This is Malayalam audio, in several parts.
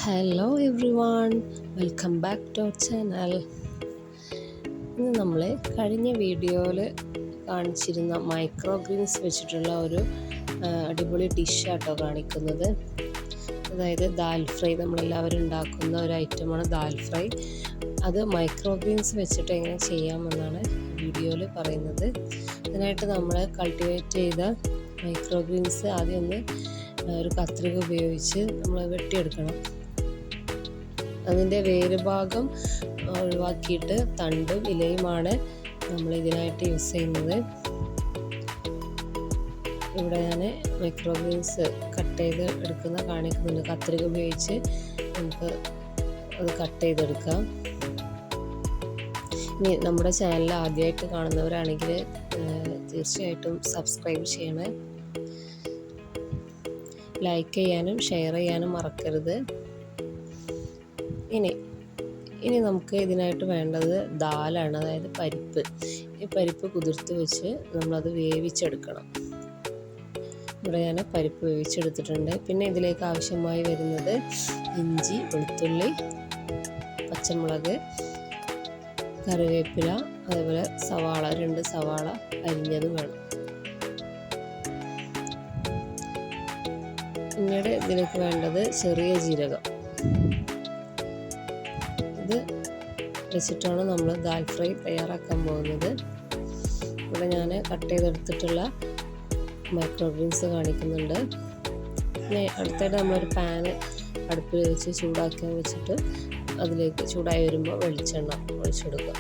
Hello everyone, welcome back to our channel. ഇന്ന് നമ്മൾ കഴിഞ്ഞ വീഡിയോയിൽ കാണിച്ചിരുന്ന മൈക്രോ ഗ്രീൻസ് വെച്ചിട്ടുള്ള ഒരു അടിപൊളി ഡിഷാട്ടോ കാണിക്കുന്നത്. അതായത് ദാൽ ഫ്രൈ, നമ്മളെല്ലാവരും ഉണ്ടാക്കുന്ന ഒരു ഐറ്റമാണ് ദാൽ ഫ്രൈ. അത് മൈക്രോ ഗ്രീൻസ് വെച്ചിട്ട് എങ്ങനെ ചെയ്യാമെന്നാണ് വീഡിയോയിൽ പറയുന്നത്. അതിനായിട്ട് നമ്മൾ കൾട്ടിവേറ്റ് ചെയ്ത മൈക്രോ ഗ്രീൻസ് ആദ്യം ഒന്ന് ഒരു കത്രിക ഉപയോഗിച്ച് നമ്മൾ വെട്ടിയെടുക്കണം. അതിൻ്റെ വേര് ഭാഗം ഒഴിവാക്കിയിട്ട് തണ്ടും ഇലയുമാണ് നമ്മൾ ഇതിനായിട്ട് യൂസ് ചെയ്യുന്നത്. ഇവിടെ ഞാൻ മൈക്രോ ഗ്രീൻസ് കട്ട് ചെയ്ത് കാണിക്കുന്നുണ്ട്. കത്രിക ഉപയോഗിച്ച് നമുക്ക് അത് കട്ട് ചെയ്തെടുക്കാം. ഇനി നമ്മുടെ ചാനൽ ആദ്യമായിട്ട് കാണുന്നവരാണെങ്കിൽ തീർച്ചയായിട്ടും സബ്സ്ക്രൈബ് ചെയ്യണേ. ലൈക്ക് ചെയ്യാനും ഷെയർ ചെയ്യാനും മറക്കരുത്. ഇനി നമുക്ക് ഇതിനായിട്ട് വേണ്ടത് ദാലാണ്, അതായത് പരിപ്പ്. ഈ പരിപ്പ് കുതിർത്ത് വെച്ച് നമ്മളത് വേവിച്ചെടുക്കണം. ഇവിടെ ഞാൻ പരിപ്പ് വേവിച്ചെടുത്തിട്ടുണ്ട്. പിന്നെ ഇതിലേക്ക് ആവശ്യമായി വരുന്നത് ഇഞ്ചി, വെളുത്തുള്ളി, പച്ചമുളക്, കറിവേപ്പില, അതേപോലെ സവാള, 2 സവാള അരിഞ്ഞതും വേണം. പിന്നീട് ഇതിലേക്ക് വേണ്ടത് ചെറിയ ജീരകം. ഇത് വെച്ചിട്ടാണ് നമ്മൾ ദാൽ ഫ്രൈ തയ്യാറാക്കാൻ പോകുന്നത്. ഇവിടെ ഞാൻ കട്ട് ചെയ്തെടുത്തിട്ടുള്ള മൈക്രോ ഗ്രീൻസ് കാണിക്കുന്നുണ്ട്. പിന്നെ അടുത്തായിട്ട് നമ്മളൊരു പാന് അടുപ്പിൽ വെച്ച് ചൂടാക്കാൻ വെച്ചിട്ട് അതിലേക്ക് ചൂടായി വരുമ്പോൾ വെളിച്ചെണ്ണ ഒഴിച്ചെടുക്കുക.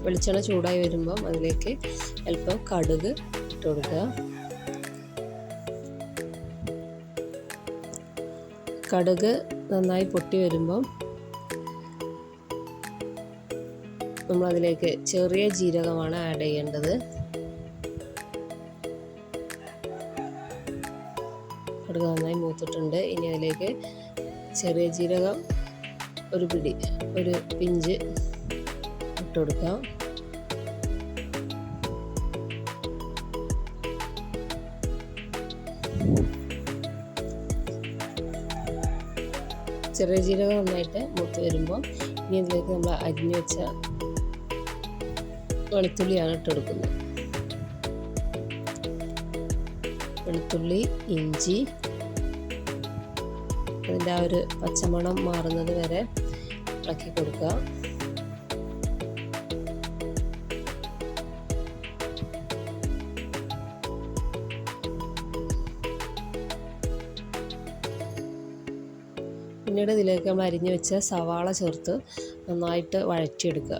വെളിച്ചെണ്ണ ചൂടായി വരുമ്പം അതിലേക്ക് അല്പം കടുക് ഇട്ട് കൊടുക്കുക. കടുക് നന്നായി പൊട്ടി വരുമ്പം നമ്മളതിലേക്ക് ചെറിയ ജീരകമാണ് ആഡ് ചെയ്യേണ്ടത്. കടുക് നന്നായി മൂത്തിട്ടുണ്ട്. ഇനി അതിലേക്ക് ചെറിയ ജീരകം ഒരു പിഞ്ച് ഇട്ട് കൊടുക്കാം. ചെറിയ ജീരകം നന്നായിട്ട് മൂത്ത് വരുമ്പോൾ ഇനി ഇതിലേക്ക് നമ്മൾ അരിഞ്ഞു വെച്ച വെളുത്തുള്ളിയാണ് ഇട്ട് കൊടുക്കുന്നത്. വെളുത്തുള്ളി, ഇഞ്ചി, അതിൻ്റെ ആ ഒരു പച്ചമണം മാറുന്നത് വരെ ഇളക്കി കൊടുക്കുക. പിന്നീട് ഇതിലേക്ക് നമ്മൾ അരിഞ്ഞു വെച്ച സവാള ചേർത്ത് നന്നായിട്ട് വഴറ്റിയെടുക്കുക.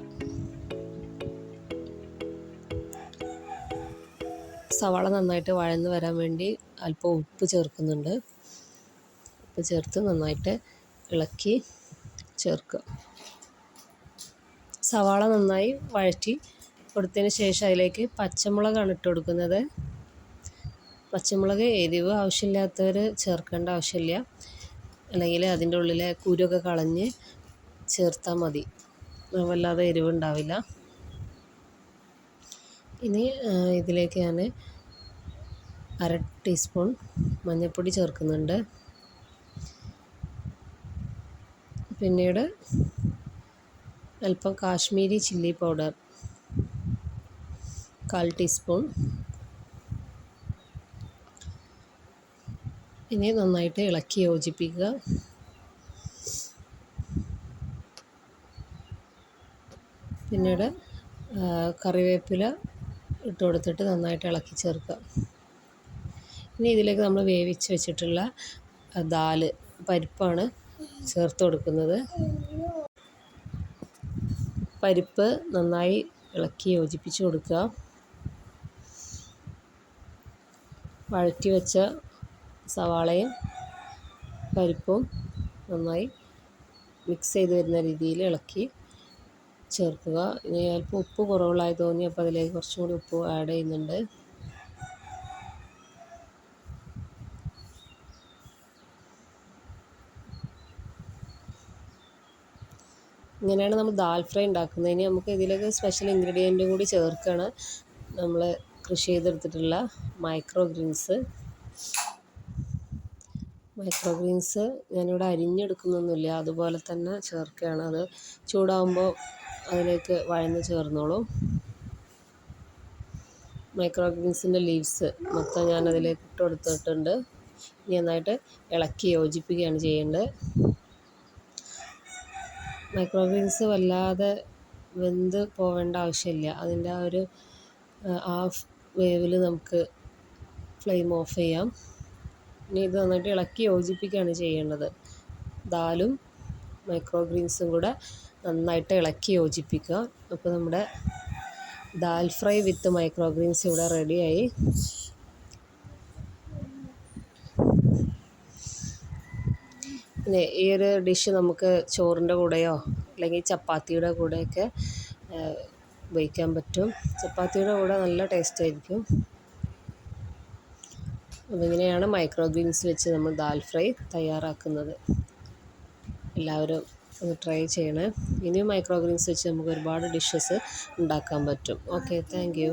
സവാള നന്നായിട്ട് വഴന്ന് വരാൻ വേണ്ടി അല്പം ഉപ്പ് ചേർക്കുന്നുണ്ട്. ഉപ്പ് ചേർത്ത് നന്നായിട്ട് ഇളക്കി ചേർക്കുക. സവാള നന്നായി വഴറ്റി കൊടുത്തതിന് ശേഷം അതിലേക്ക് പച്ചമുളകാണ് ഇട്ട് കൊടുക്കുന്നത്. പച്ചമുളക് എരിവ് ആവശ്യമില്ലാത്തവർ ചേർക്കേണ്ട ആവശ്യമില്ല, അല്ലെങ്കിൽ അതിൻ്റെ ഉള്ളിലെ കുരുവൊക്കെ കളഞ്ഞ് ചേർത്താൽ മതി, വല്ലാതെ എരിവുണ്ടാവില്ല. ഇനി ഇതിലേക്ക് ഞാൻ 1/2 ടീസ്പൂൺ മഞ്ഞൾപ്പൊടി ചേർക്കുന്നുണ്ട്. പിന്നീട് അല്പം കാശ്മീരി ചില്ലി പൗഡർ 1/4 ടീസ്പൂൺ. ഇനി നന്നായിട്ട് ഇളക്കി യോജിപ്പിക്കുക. പിന്നീട് കറിവേപ്പില ഇട്ട് കൊടുത്തിട്ട് നന്നായിട്ട് ഇളക്കി ചേർക്കുക. ഇനി ഇതിലേക്ക് നമ്മൾ വേവിച്ച് വെച്ചിട്ടുള്ള പരിപ്പാണ് ചേർത്ത് കൊടുക്കുന്നത്. പരിപ്പ് നന്നായി ഇളക്കി യോജിപ്പിച്ച് കൊടുക്കുക. വഴറ്റി വെച്ച സവാളയും പരിപ്പും നന്നായി മിക്സ് ചെയ്ത് വരുന്ന രീതിയിൽ ഇളക്കി ചേർക്കുക. ഇനി അല്പം ഉപ്പ് കുറവുള്ളതായി തോന്നി, അപ്പോൾ അതിലേക്ക് കുറച്ചും കൂടി ഉപ്പ് ആഡ് ചെയ്യുന്നുണ്ട്. ഇങ്ങനെയാണ് നമ്മൾ ദാൽ ഫ്രൈ ഉണ്ടാക്കുന്നത്. ഇനി നമുക്ക് ഇതിലേക്ക് സ്പെഷ്യൽ ഇൻഗ്രീഡിയൻറ്റും കൂടി ചേർക്കുകയാണ്. നമ്മൾ കൃഷി ചെയ്തെടുത്തിട്ടുള്ള മൈക്രോ ഗ്രീൻസ്. മൈക്രോ ഗ്രീൻസ് ഞാനിവിടെ അരിഞ്ഞെടുക്കുന്നൊന്നുമില്ല, അതുപോലെ തന്നെ ചേർക്കുകയാണ്. അത് ചൂടാകുമ്പോൾ അതിലേക്ക് വഴന്ന് ചേർന്നോളും. മൈക്രോ ഗ്രീൻസിൻ്റെ ലീവ്സ് മൊത്തം ഞാൻ അതിലേക്ക് ഇട്ട് കൊടുത്തിട്ടുണ്ട്. ഇനി നന്നായിട്ട് ഇളക്കി യോജിപ്പിക്കുകയാണ് ചെയ്യേണ്ടത്. മൈക്രോ ഗ്രീൻസ് വല്ലാതെ വെന്ത് പോവേണ്ട ആവശ്യമില്ല. അതിൻ്റെ ആ ഒരു ഹാഫ് വേവിൽ നമുക്ക് ഫ്ലെയിം ഓഫ് ചെയ്യാം. ഇനി ഇത് നന്നായിട്ട് ഇളക്കി യോജിപ്പിക്കുകയാണ് ചെയ്യേണ്ടത്. ദാലും മൈക്രോ ഗ്രീൻസും കൂടെ നന്നായിട്ട് ഇളക്കി യോജിപ്പിക്കുക. അപ്പോൾ നമ്മുടെ dal fry with micro greens ഇവിടെ റെഡിയായി. പിന്നെ ഈ ഒരു ഡിഷ് നമുക്ക് ചോറിൻ്റെ കൂടെയോ അല്ലെങ്കിൽ ചപ്പാത്തിയുടെ കൂടെയൊക്കെ ഉപയോഗിക്കാൻ പറ്റും. ചപ്പാത്തിയുടെ കൂടെ നല്ല ടേസ്റ്റ് ആയിരിക്കും. അപ്പോൾ ഇങ്ങനെയാണ് മൈക്രോ ഗ്രീൻസ് വെച്ച് നമ്മൾ ദാൽ ഫ്രൈ തയ്യാറാക്കുന്നത്. എല്ലാവരും ഒന്ന് ട്രൈ ചെയ്യണേ. ഇനിയും മൈക്രോ ഗ്രീൻസ് വെച്ച് നമുക്ക് ഒരുപാട് ഡിഷസ് ഉണ്ടാക്കാൻ പറ്റും. Okay, thank you.